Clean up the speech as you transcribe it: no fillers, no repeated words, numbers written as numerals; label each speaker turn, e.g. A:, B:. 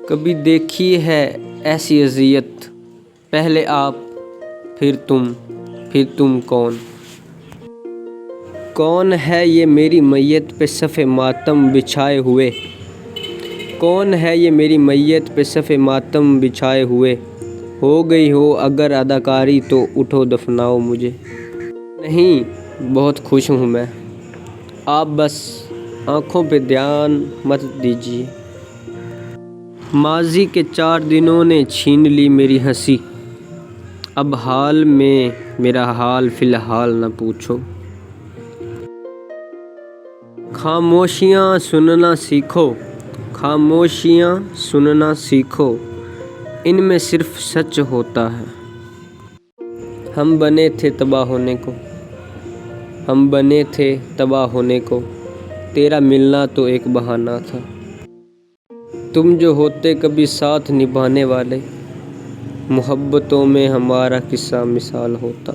A: کبھی دیکھی ہے ایسی اذیت، پہلے آپ پھر تم کون ہے یہ میری میت پہ صف ماتم بچھائے ہوئے؟ کون ہے یہ میری میت پہ صف ماتم بچھائے ہوئے؟ ہو گئی ہو اگر اداکاری تو اٹھو دفناؤ مجھے۔ نہیں بہت خوش ہوں میں، آپ بس آنکھوں پہ دھیان مت دیجیے۔ ماضی کے 4 دنوں نے چھین لی میری ہنسی، اب حال میں میرا حال فی الحال نہ پوچھو۔ خاموشیاں سننا سیکھو، خاموشیاں سننا سیکھو، ان میں صرف سچ ہوتا ہے۔ ہم بنے تھے تباہ ہونے کو، ہم بنے تھے تباہ ہونے کو، تیرا ملنا تو ایک بہانہ تھا۔ تم جو ہوتے کبھی ساتھ نبھانے والے، محبتوں میں ہمارا قصہ مثال ہوتا۔